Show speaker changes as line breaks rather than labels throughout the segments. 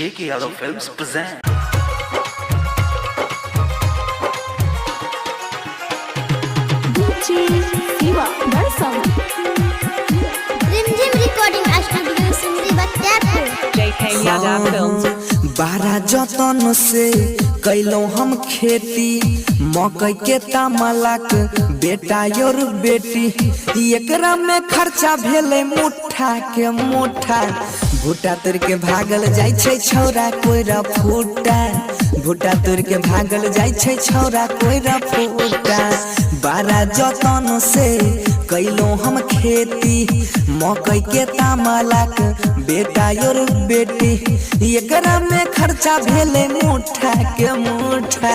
J.K. Yadav Films present.
Siva, Darsam.
Rimjhim recording studio Simri Bakhtiyarpur.
J.K. Yadav Films.
बारह जतन से कैलो हम खेती मकई के तमलक बेटा और बेटी एकरा में खर्चा भेले मुठा के मुठा भुट्टा तोड़ के भागल जाय छै छौरा कोइरा फूटा भुट्टा तोड़ के भागल जाय छै छौरा कोइरा फूटा बारह जतन से कैलो हम खेती मकई के तमलक बेटा और बेटी एकरा में खर्चा भेले मुठा के मुठा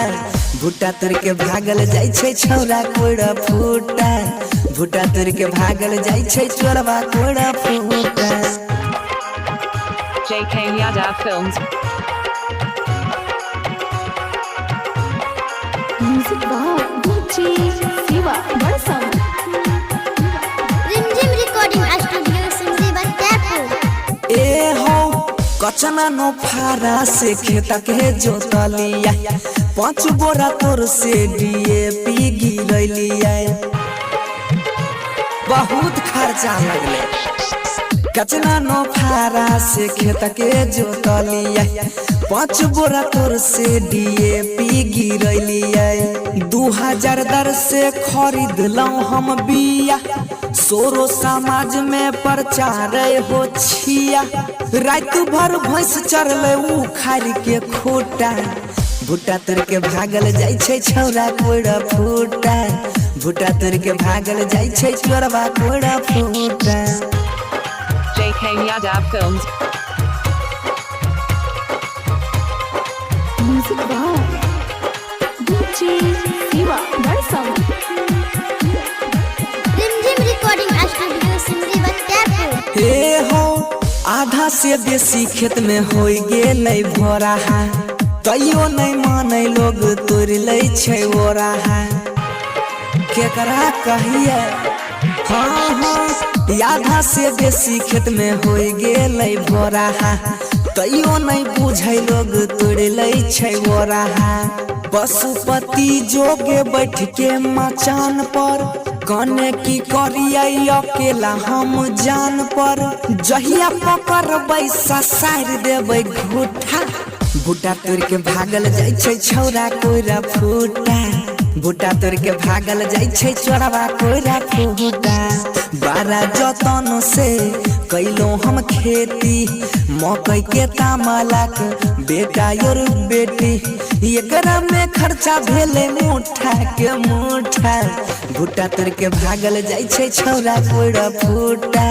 भुट्टा तोड़ के भागल जाय छै छौरा कोइरा फूटा भुट्टा तोड़ के भागल जाय छै चोरवा कोइरा फूटा।
J.K. Yadav Films.
Music by DJ Siva, Darsam.
Rimjhim recording studio Simri Bakhtiyarpur.
ए हो कचना नो फारा से खेत के जोतलिया 5 बोरा तोर से DAP गिरलिया बहुत खर्चा लगले कचना नो फारा से खेत के जोतलिया 5 बोरा तोर से DAP गिरलिया 2000 दर से खरीदलौ हम बिया सोरो समाज में प्रचार हो छिया रात भर भैंस चरले उखाड़ के खोटा भुट्टा तोड़ के भागल जाय छै छौरा कोइरा फूटा भुट्टा तोड़ के भागल जाय छै चोरवा कोइरा फूटा।
J.K. Yadav Films.
Music by DJ Siva, Darsam.
Rimjhim recording studio Simri Bakhtiyarpur.
हे हो आधा से बेसी खेत में हो गेलै भोरा तैयो नहीं माने लोग तोड़ ले छै ओरा केकरा कहिए हाँ हाँ आधा से बेसी खेत में हो गेलै भोरा तैयो नहीं बुझे लोग तोड़ ले छै ओरा पशुपति जोगे बैठ के मचान पर कने की करिए अकेला हम जान पर जहिया पकड़बै ससार देबै घूठा भुट्टा तोड़ के भागल जाय छै छौरा कोइरा फूटा भुट्टा तोड़ के भागल जाय छै चोरवा कोइरा फूटा बारह जतन से कैलो हम खेती मकई के तमलक बेटा और बेटी एकरा में खर्चा भेले मुठा के मुठा भुट्टा तोड़ के भागल जाय छै छौरा कोइरा फूटा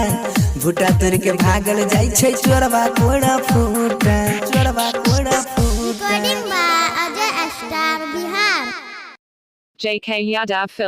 भुट्टा तोड़ के भागल जाय छै चोरवा कोइरा फूटा चोरवा कोइरा फूटा।
Recording by Ajay star Bihar.
J.K. Yadav Films.